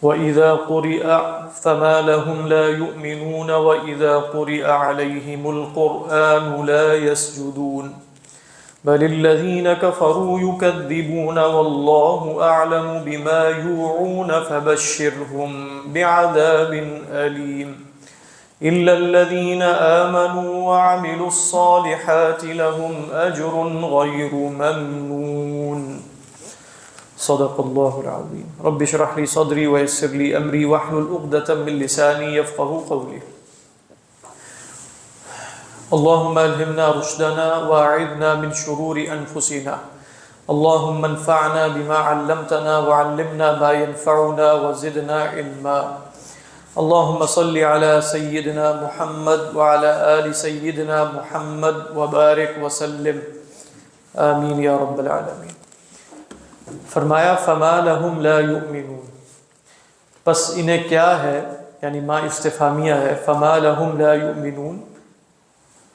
وَإِذَا قُرِئَ فَمَا لَهُمْ لَا يُؤْمِنُونَ وَإِذَا قُرِئَ عَلَيْهِمُ الْقُرْآنُ لَا يَسْجُدُونَ بَلِ الَّذِينَ كَفَرُوا يُكَذِّبُونَ وَاللَّهُ أَعْلَمُ بِمَا يُوعُونَ فَبَشِّرْهُمْ بِعَذَابٍ أَلِيمٍ إِلَّا الَّذِينَ آمَنُوا وَعَمِلُوا الصَّالِحَاتِ لَهُمْ أَجْرٌ غَيْرُ مَمْنُونٍ صدق اللہ العظیم رب اشرح لی صدری ویسر لی امری واحلل عقدۃ من لسانی یفقہوا قولی اللهم الہمنا رشدنا واعذنا من شرور انفسنا اللهم انفعنا بما علمتنا وعلمنا ما ينفعنا وزدنا علما اللهم صل على سيدنا محمد وعلى آل سيدنا محمد وبارك وسلم آمین یا رب العالمین۔ فرمایا فما لہم لا یؤمنون، پس انہیں کیا ہے، یعنی ما استفہامیہ ہے، فما لہم لا یؤمنون،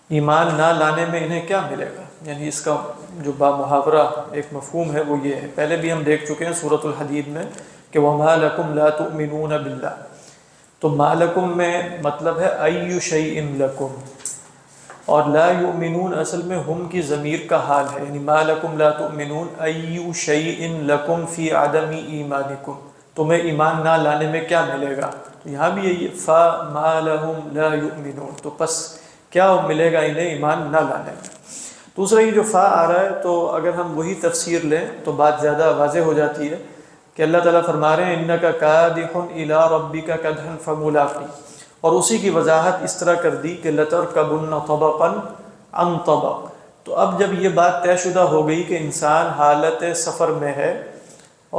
ایمان نہ لانے میں انہیں کیا ملے گا، یعنی اس کا جو بامحاورہ ایک مفہوم ہے وہ یہ ہے، پہلے بھی ہم دیکھ چکے ہیں سورۃ الحدید میں کہ وما لکم لا تؤمنون باللہ، تو ما لکم میں مطلب ہے ای شیء لکم، اور لا یؤمنون اصل میں ہم کی ضمیر کا حال ہے، یعنی ما لکم لا تؤمنون ای شیء لکم فی عدم ایمانکم، تمہیں ایمان نہ لانے میں کیا ملے گا، تو یہاں بھی یہی فما لہم لا یؤمنون، تو پس کیا ملے گا انہیں ایمان نہ لانے میں۔ دوسرا یہ جو فا آ رہا ہے تو اگر ہم وہی تفسیر لیں تو بات زیادہ واضح ہو جاتی ہے کہ اللہ تعالیٰ فرما رہے ہیں انک کادح الی ربک کدحا فملاقی، اور اسی کی وضاحت اس طرح کر دی کہ لترکبن طبقا عن طبق، تو اب جب یہ بات طے شدہ ہو گئی کہ انسان حالت سفر میں ہے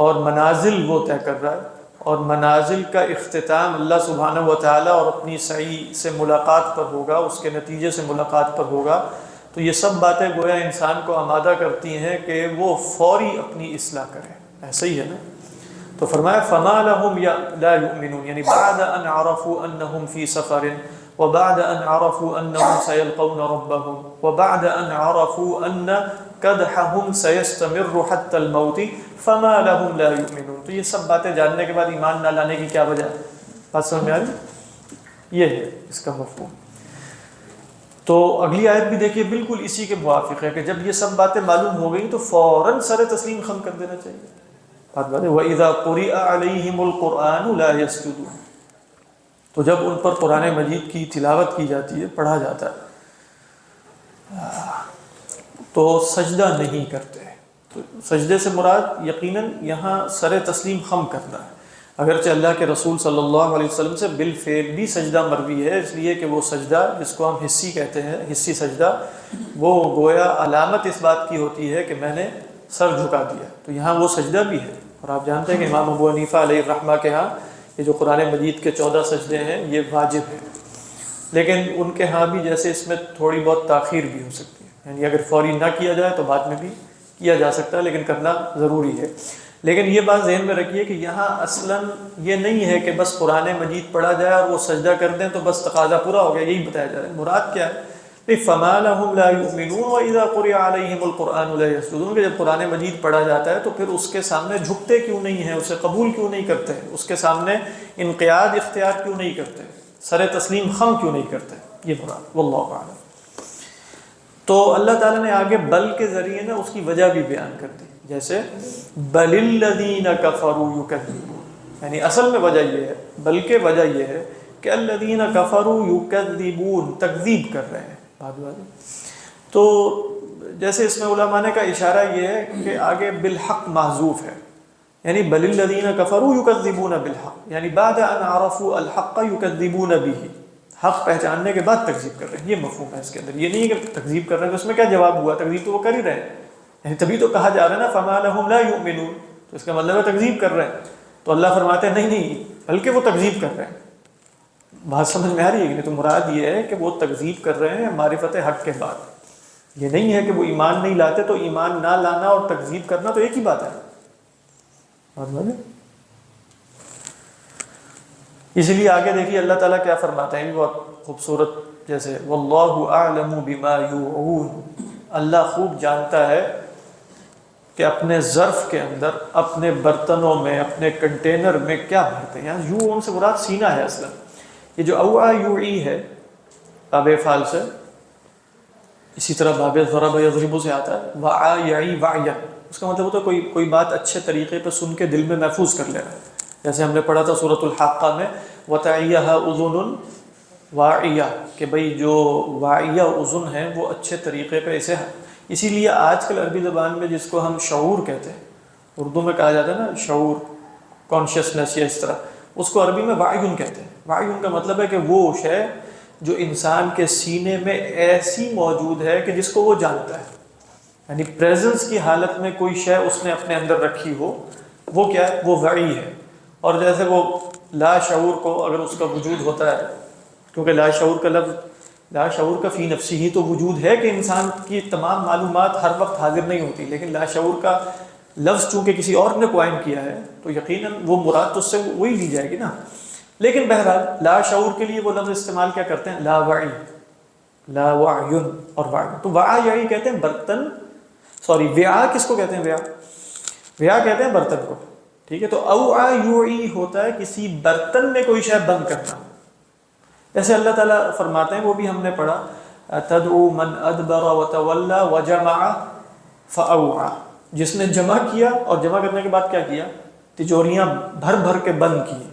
اور منازل وہ طے کر رہا ہے، اور منازل کا اختتام اللہ سبحانہ و تعالیٰ اور اپنی سعی سے ملاقات پر ہوگا، اس کے نتیجے سے ملاقات پر ہوگا، تو یہ سب باتیں گویا انسان کو آمادہ کرتی ہیں کہ وہ فوری اپنی اصلاح کرے، ایسا ہی ہے نا۔ تو فرمایا فما لهم لا يؤمنون، یعنی بعد ان عرفوا انهم في سفر وبعد ان عرفوا انهم سيلقون ربهم وبعد ان عرفوا ان قدحهم سيستمر حتى الموت فما لهم لا يؤمنون، تو یہ سب باتیں جاننے کے بعد ایمان نہ لانے کی کیا وجہ ہے، بات سمجھ میں آ رہی؟ یہ ہے اس کا مفہوم۔ تو اگلی آیت بھی دیکھیے بالکل اسی کے موافق ہے کہ جب یہ سب باتیں معلوم ہو گئی تو فوراً سر تسلیم خم کر دینا چاہیے۔ بات ہے وَإِذَا قُرِئَ عَلَيْهِمُ الْقُرْآنُ لَا يَسْجُدُونَ، تو جب ان پر قرآن مجید کی تلاوت کی جاتی ہے، پڑھا جاتا ہے تو سجدہ نہیں کرتے، تو سجدے سے مراد یقیناً یہاں سر تسلیم خم کرنا ہے، اگرچہ اللہ کے رسول صلی اللہ علیہ وسلم سے بالفعل بھی سجدہ مروی ہے، اس لیے کہ وہ سجدہ جس کو ہم حصی کہتے ہیں، حصی سجدہ، وہ گویا علامت اس بات کی ہوتی ہے کہ میں نے سر جھکا دیا، تو یہاں وہ سجدہ بھی ہے۔ اور آپ جانتے ہیں کہ امام ابو حنیفہ علیہ الرحمہ کے ہاں یہ جو قرآن مجید کے 14 سجدے ہیں یہ واجب ہیں، لیکن ان کے ہاں بھی جیسے اس میں تھوڑی بہت تاخیر بھی ہو سکتی ہے، یعنی اگر فوری نہ کیا جائے تو بعد میں بھی کیا جا سکتا ہے، لیکن کرنا ضروری ہے۔ لیکن یہ بات ذہن میں رکھیے کہ یہاں اصلاً یہ نہیں ہے کہ بس قرآن مجید پڑھا جائے اور وہ سجدہ کر دیں تو بس تقاضا پورا ہو گیا، یہی بتایا جا رہا ہے۔ مراد کیا ہے؟ فما لهم لا يؤمنون واذا قرئ عليهم القرآن لا يسجدون، کہ جب قرآن مجید پڑھا جاتا ہے تو پھر اس کے سامنے جھکتے کیوں نہیں ہیں، اسے قبول کیوں نہیں کرتے، اس کے سامنے انقیاد اختیار کیوں نہیں کرتے، سر تسلیم خم کیوں نہیں کرتے، یہ مراد واللہ اعلم۔ تو اللہ تعالیٰ نے آگے بل کے ذریعے نا اس کی وجہ بھی بیان کر دی، جیسے بل الذین کفروا یکذبون، یعنی اصل میں وجہ یہ ہے، بلکہ وجہ یہ ہے کہ الذین کفروا یکذبون، تکذیب کر رہے ہیں۔ تو جیسے اس میں علماء نے کا اشارہ یہ ہے کہ آگے بالحق محذوف ہے، یعنی بل الذین کفروا یکذبون بالحق، یعنی بعد ان عرفوا الحق یکذبون به، حق پہچاننے کے بعد تکذیب کر رہے ہیں، یہ مفہوم ہے اس کے اندر۔ یہ نہیں کہ تکذیب کر رہے ہیں تو اس میں کیا جواب ہوا، تکذیب تو وہ کر ہی رہے ہیں، یعنی تبھی تو کہا جا رہا ہے نا فما لهم لا یؤمنون، تو اس کا مطلب ہے تکذیب کر رہے ہیں، تو اللہ فرماتے ہیں نہیں بلکہ وہ تکذیب کر رہے ہیں۔ بات سمجھ میں آ رہی ہے کہ نہیں؟ تو مراد یہ ہے کہ وہ تکذیب کر رہے ہیں معرفت حق کے بعد، یہ نہیں ہے کہ وہ ایمان نہیں لاتے، تو ایمان نہ لانا اور تکذیب کرنا تو ایک ہی بات ہے۔ اس لیے آگے دیکھیے اللہ تعالیٰ کیا فرماتے ہیں، بہت خوبصورت، جیسے واللہ اعلم بما یوعون، اللہ خوب جانتا ہے کہ اپنے ظرف کے اندر، اپنے برتنوں میں، اپنے کنٹینر میں کیا بھرتے ہیں. یوں سے مراد سینہ ہے اصلا. یہ جو اوعا یوعی ہے باب فعل سے، اسی طرح باب ضرب یضرب سے آتا ہے وعا یعی وعیا. اس کا مطلب ہوتا ہے کوئی بات اچھے طریقے پہ سن کے دل میں محفوظ کر لینا. جیسے ہم نے پڑھا تھا سورۃ الحاقہ میں وَتَعِيَّهَا أُذُنٌ وَاعِيَةٌ، کہ بھئی جو واعیہ اذن ہے وہ اچھے طریقے پہ اسے. اسی لیے آج کل عربی زبان میں جس کو ہم شعور کہتے ہیں، اردو میں کہا جاتا ہے نا شعور، کانشیسنس یا اس طرح، اس کو عربی میں وعیٌ کہتے ہیں. وعیٌ کا مطلب ہے کہ وہ شے جو انسان کے سینے میں ایسی موجود ہے کہ جس کو وہ جانتا ہے. یعنی پریزنس کی حالت میں کوئی شے اس نے اپنے اندر رکھی ہو، وہ کیا ہے؟ وہ وعی ہے. اور جیسے وہ لا شعور کو اگر اس کا وجود ہوتا ہے، کیونکہ لا شعور کا لفظ، لا شعور کا فی نفسی ہی تو وجود ہے کہ انسان کی تمام معلومات ہر وقت حاضر نہیں ہوتی، لیکن لا شعور کا لفظ چونکہ کسی اور نے قائم کیا ہے تو یقیناً وہ مراد تو اس سے وہی لی جائے گی نا. لیکن بہرحال لا شعور کے لیے وہ لفظ استعمال کیا کرتے ہیں؟ لا وعی، لا وعی اور وعی. تو وعا یعی کہتے ہیں برتن، سوری وعا کس کو کہتے ہیں؟ وعا کہتے ہیں برتن کو. ٹھیک ہے، تو اوعا یوعی ہوتا ہے کسی برتن میں کوئی شے بند کرنا. جیسے اللہ تعالیٰ فرماتے ہیں، وہ بھی ہم نے پڑھا تدعو من ادبر وتولى وجمع فاوعى، جس نے جمع کیا اور جمع کرنے کے بعد کیا کیا؟ تجوریاں بھر بھر کے بند کی.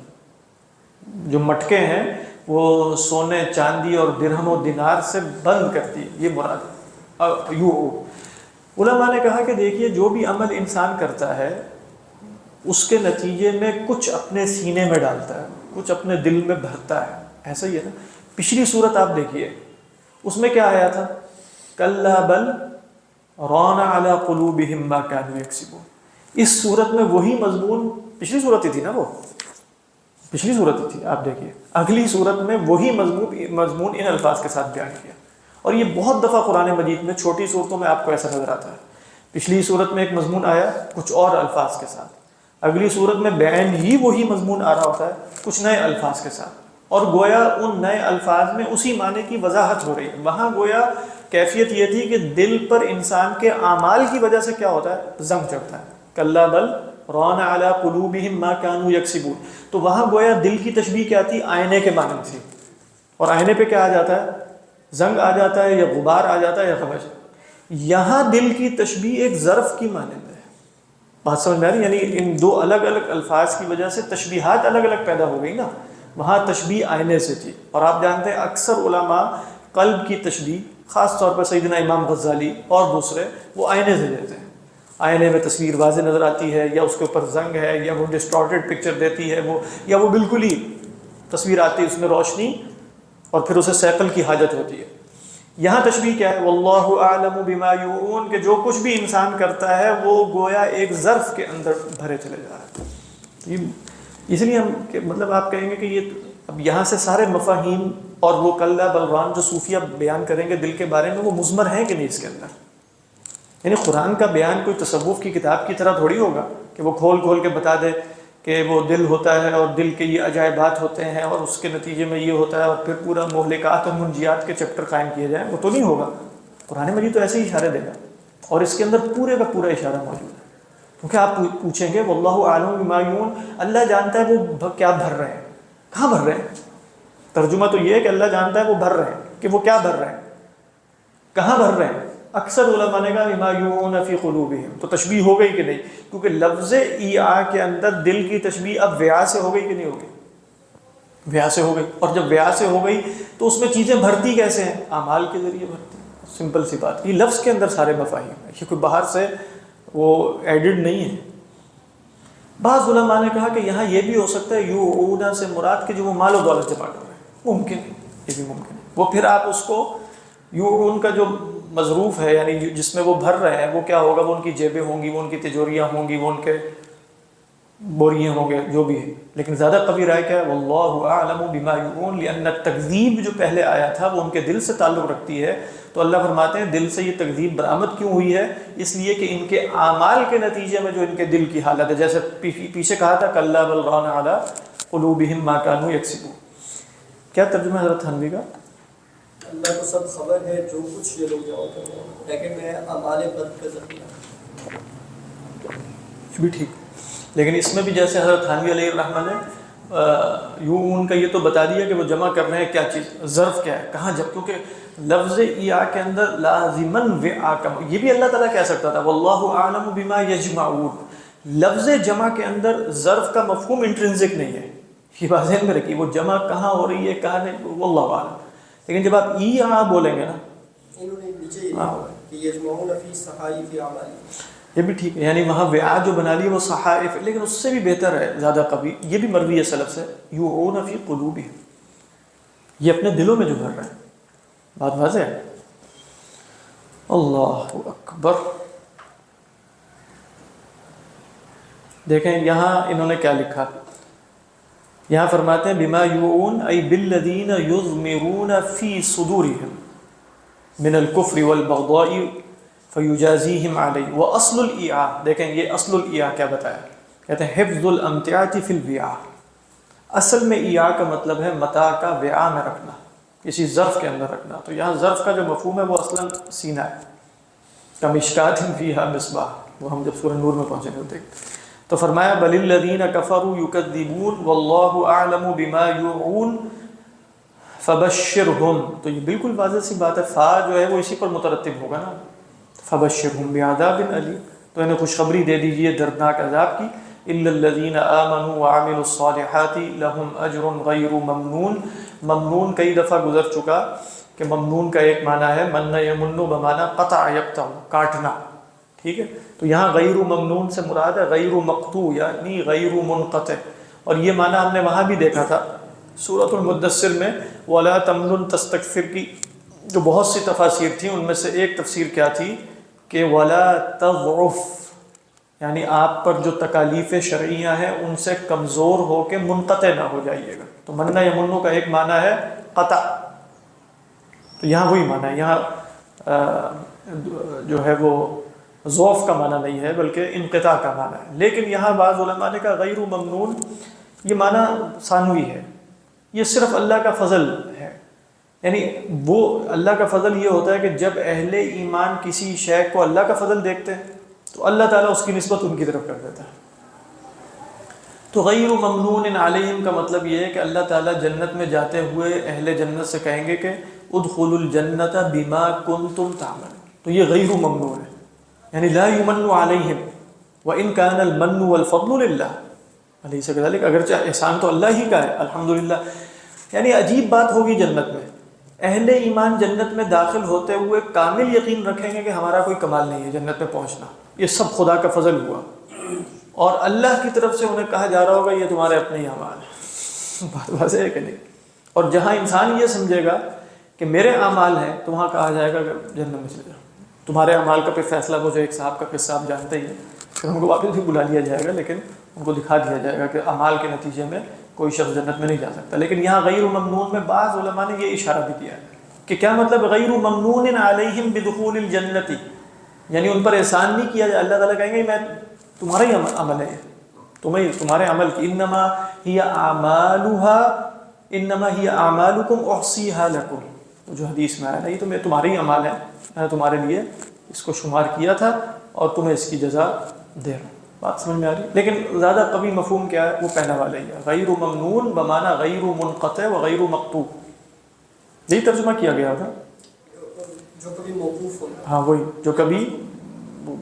جو مٹکے ہیں وہ سونے چاندی اور درہم و دینار سے بند کرتی، یہ مراد ہے. علماء نے کہا کہ دیکھیے جو بھی عمل انسان کرتا ہے اس کے نتیجے میں کچھ اپنے سینے میں ڈالتا ہے، کچھ اپنے دل میں بھرتا ہے. ایسا ہی ہے نا. پچھلی صورت آپ دیکھیے، اس میں کیا آیا تھا؟ کلا بل ران علی قلوبہم ما کانوا یکسبون. اس صورت میں وہی مضمون، پچھلی صورت ہی تھی نا، وہ پچھلی صورت ہی تھی. آپ دیکھیے اگلی صورت میں وہی مضمون ان الفاظ کے ساتھ بیان کیا. اور یہ بہت دفعہ قرآن مجید میں چھوٹی صورتوں میں آپ کو ایسا نظر آتا ہے. پچھلی صورت میں ایک مضمون آیا کچھ اور الفاظ کے ساتھ، اگلی صورت میں بعین ہی وہی مضمون آ رہا ہوتا ہے کچھ نئے الفاظ کے ساتھ، اور گویا ان نئے الفاظ میں اسی معنی کی وضاحت ہو رہی ہے. وہاں گویا کیفیت یہ تھی کہ دل پر انسان کے اعمال کی وجہ سے کیا ہوتا ہے؟ زنگ چڑھتا ہے. کلا بل ران علی قلوبہم ما کانوا یکسبون. تو وہاں گویا دل کی تشبیہ کیا تھی؟ آئینے کے مانند تھی. اور آئینے پہ کیا آ جاتا ہے؟ زنگ آ جاتا ہے یا غبار آ جاتا ہے یا خبش. یہاں دل کی تشبیہ ایک ظرف کی مانند ہے. بات سمجھ میں آ رہی؟ یعنی ان دو الگ الگ الفاظ کی وجہ سے تشبیہات الگ الگ پیدا ہو گئی نا. وہاں تشبیہ آئینے سے تھی، اور آپ جانتے ہیں اکثر علماء قلب کی تشبیہ، خاص طور پر سیدنا امام غزالی اور دوسرے، وہ آئینے سے دیتے ہیں. آئینے میں تصویر واضح نظر آتی ہے، یا اس کے اوپر زنگ ہے، یا وہ ڈسٹارٹڈ پکچر دیتی ہے وہ، یا وہ بالکل ہی تصویر آتی ہے اس میں روشنی اور پھر اسے سیقل کی حاجت ہوتی ہے. یہاں تشبیہ کیا ہے؟ واللہ اعلم بما یوعون، کہ جو کچھ بھی انسان کرتا ہے وہ گویا ایک ظرف کے اندر بھرے چلے جا رہا ہے. اس لیے ہم مطلب آپ کہیں گے کہ یہ اب یہاں سے سارے مفاہیم اور وہ کلا بلران جو صوفیہ بیان کریں گے دل کے بارے میں، وہ مضمر ہیں کہ نہیں اس کے اندر؟ یعنی قرآن کا بیان کوئی تصوف کی کتاب کی طرح تھوڑی ہوگا کہ وہ کھول کھول کے بتا دے کہ وہ دل ہوتا ہے اور دل کے یہ عجائبات ہوتے ہیں اور اس کے نتیجے میں یہ ہوتا ہے، اور پھر پورا مہلکات اور منجیات کے چیپٹر قائم کیے جائیں. وہ تو نہیں ہوگا. قرآن مجید تو ایسے ہی اشارے دے گا، اور اس کے اندر پورے کا پورا اشارہ موجود ہے. کیونکہ آپ پوچھیں گے واللہ اعلم بما یوعون، اللہ جانتا ہے وہ کیا بھر رہے ہیں. کہاں بھر رہے ہیں؟ ترجمہ تو یہ ہے کہ اللہ جانتا ہے وہ بھر رہے ہیں، کہ وہ کیا بھر رہے ہیں، کہاں بھر رہے ہیں. اکثر علماء نے کہا بما یوعون فی قلوبہم. تو تشبیہ ہو گئی کہ نہیں؟ کیونکہ لفظ ایعا کے اندر دل کی تشبیہ اب وعا سے ہو گئی کہ نہیں ہو گئی؟ وعا سے ہو گئی. اور جب وعا سے ہو گئی تو اس میں چیزیں بھرتی کیسے ہیں؟ اعمال کے ذریعے بھرتی. سمپل سی بات. یہ لفظ کے اندر سارے مفاہیم ہیں، یہ کوئی باہر سے وہ ایڈڈ نہیں ہے. بعض علماء نے کہا کہ یہاں یہ بھی ہو سکتا ہے یوعون سے مراد کہ جو وہ مال و دولت جمع کر رہے ہیں. ممکن ہے، یہ بھی ممکن ہے. وہ پھر آپ اس کو یوعون کا جو مظروف ہے یعنی جس میں وہ بھر رہے ہیں وہ کیا ہوگا؟ وہ ان کی جیبیں ہوں گی، وہ ان کی تجوریاں ہوں گی، وہ ان کے بوریے ہوں گے، جو بھی ہے. لیکن زیادہ قوی رائے کیا ہے؟ واللہ اعلم بما یوعون، لان التکذیب جو پہلے آیا تھا وہ ان کے دل سے تعلق رکھتی ہے. تو اللہ فرماتے ہیں دل سے یہ تکذیب برآمد کیوں ہوئی ہے؟ اس لیے کہ ان کے اعمال کے نتیجے میں جو ان کے دل کی حالت ہے، جیسے پیچھے کہا تھا کلا بل ران علی قلوبہم ما کانوا یکسبون. کیا ترجمہ ہے حضرت تھانوی کا؟ اللہ کو سب خبر ہے جو کچھ یہ لوگ جمع کر رہے ہیں، لیکن میں اعمال بد کا ذریعہ. یہ بھی ٹھیک. لیکن اس میں بھی جیسے حضرت تھانوی علیہ الرحمہ نے یوں کا یہ تو بتا دیا کہ وہ جمع کر رہے ہیں کیا چیز، ظرف کیا ہے، کہاں جب، کیونکہ لفظ ایا کے اندر لازماً وعا کا یہ بھی اللہ تعالیٰ کہہ سکتا تھا واللہ اعلم بما یجمعون. لفظ جمع کے اندر ظرف کا مفہوم انٹرنزک نہیں ہے، یہ بات ذہن میں رکھیے، وہ جمع کہاں ہو رہی ہے کہاں نہیں واللہ اعلم. لیکن جب آپ ای بولیں گے نا انہوں نے نیچے کہ یجمعون فی صحائف اعمالهم، یہ بھی ٹھیک ہے، یعنی وہاں وعا جو بنا لی ہے وہ صحائف، لیکن اس سے بھی بہتر ہے زیادہ قوی، یہ بھی مروی ہے سلف سے، یوعون فی قلوبہم، یہ اپنے دلوں میں جو بھر رہے ہیں. بات واضح ہے. اللہ اکبر. دیکھیں یہاں انہوں نے کیا لکھا، یہاں فرماتے ہیں بما یوعون ای بالذین یضمرون فی صدورہم من الکفر والبغضاء فیجازیہم علیہ واصل الایعاء. دیکھیں یہ اصل الایعاء کیا بتایا، کہتے ہیں حفظ الامتعاۃ فی الوعاء. اصل میں ایعاء کا مطلب ہے متاع کا وعاء میں رکھنا، کسی ظرف کے اندر رکھنا. تو یہاں ظرف کا جو مفہوم ہے وہ اصلاً سینہ ہے. کمشکات فیہا مصباح، وہ ہم جب سورہ نور میں پہنچیں گے دیکھتے. تو فرمایا بل الذین کفروا یکذبون واللہ اعلم بما یوعون فبشرہم. تو یہ بالکل واضح سی بات ہے، فا جو ہے وہ اسی پر مترتب ہوگا نا، فبشرہم بعذاب علیم. تو انہیں خوشخبری دے دیجئے دردناک عذاب کی. الا الذین آمنوا وعملوا الصالحات لهم اجر غیر ممنون. ممنون کئی دفعہ گزر چکا کہ ممنون کا ایک معنی ہے من یمن بمعنی قطع یقطع، کاٹنا، ٹھیک ہے. تو یہاں غیر ممنون سے مراد ہے غیر مقطوع یعنی غیر منقطع. اور یہ معنی ہم نے وہاں بھی دیکھا تھا سورۃ المدثر میں ولا تمنن تستکثر کی جو بہت سی تفاسیر تھیں، ان میں سے ایک تفسیر کیا تھی کہ ولا تضعف، یعنی آپ پر جو تکالیف شرعیہ ہیں ان سے کمزور ہو کے منقطع نہ ہو جائیے گا. تو من یمنو کا ایک معنی ہے قطع، تو یہاں وہی معنی ہے. یہاں جو ہے وہ ضعف کا معنی نہیں ہے بلکہ انقطاع کا معنی ہے. لیکن یہاں بعض علماء نے کہا غیر ممنون یہ معنی ثانوی ہے، یہ صرف اللہ کا فضل ہے. یعنی وہ اللہ کا فضل یہ ہوتا ہے کہ جب اہل ایمان کسی شے کو اللہ کا فضل دیکھتے ہیں تو اللہ تعالیٰ اس کی نسبت ان کی طرف کر دیتا ہے. تو غیر ممنون علیہم کا مطلب یہ ہے کہ اللہ تعالیٰ جنت میں جاتے ہوئے اہل جنت سے کہیں گے کہ ادخلوا الجنت بما کنتم تعملون. تو یہ غیر ممنون ہے، یعنی لا یمن علیہم وان کان المن والفضل للہ علیہ کذالک. اگرچہ احسان تو اللہ ہی کا ہے الحمدللہ. یعنی عجیب بات ہوگی جنت میں، اہل ایمان جنت میں داخل ہوتے ہوئے کامل یقین رکھیں گے کہ ہمارا کوئی کمال نہیں ہے جنت میں پہنچنا، یہ سب خدا کا فضل ہوا. اور اللہ کی طرف سے انہیں کہا جا رہا ہوگا یہ تمہارے اپنے ہی اعمال ہیں. بات واضح ہے کہ نہیں. اور جہاں انسان یہ سمجھے گا کہ میرے اعمال ہیں تو وہاں کہا جائے گا کہ جنت میں چلے جاؤ، تمہارے اعمال کا پھر فیصلہ. وہ جو ایک صاحب کا قصہ آپ جانتے ہی ہیں، پھر ان کو واپس بھی بلا لیا جائے گا لیکن ان کو دکھا دیا جائے گا کہ اعمال کے نتیجے میں کوئی شخص جنت میں نہیں جا سکتا. لیکن یہاں غیر ممنون میں بعض علماء نے یہ اشارہ بھی کیا ہے کہ کیا مطلب غیر ممنون علیہم بدخول الجنت، یعنی ان پر احسان نہیں کیا جائے. اللہ تعالیٰ کہیں گے میں تمہارا ہی عمل ہے، تمہیں تمہارے عمل کی انما ہی اعمالها انما ہی اعمالکم احصیها لکم. جو حدیث میں آیا نا یہ تو تمہارے ہی عمل ہے، میں نے تمہارے لیے اس کو شمار کیا تھا اور تمہیں اس کی جزا دے رہا ہوں. بات سمجھ میں آ رہی ہے. لیکن زیادہ قوی مفہوم کیا ہے وہ پہلا والا ہی ہے، غیر ممنون بمعنی غیر منقطع و غیر مقطوع. یہی ترجمہ کیا گیا تھا جو کبھی موقوف ہو. ہاں وہی جو کبھی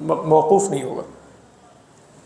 موقوف نہیں ہوگا.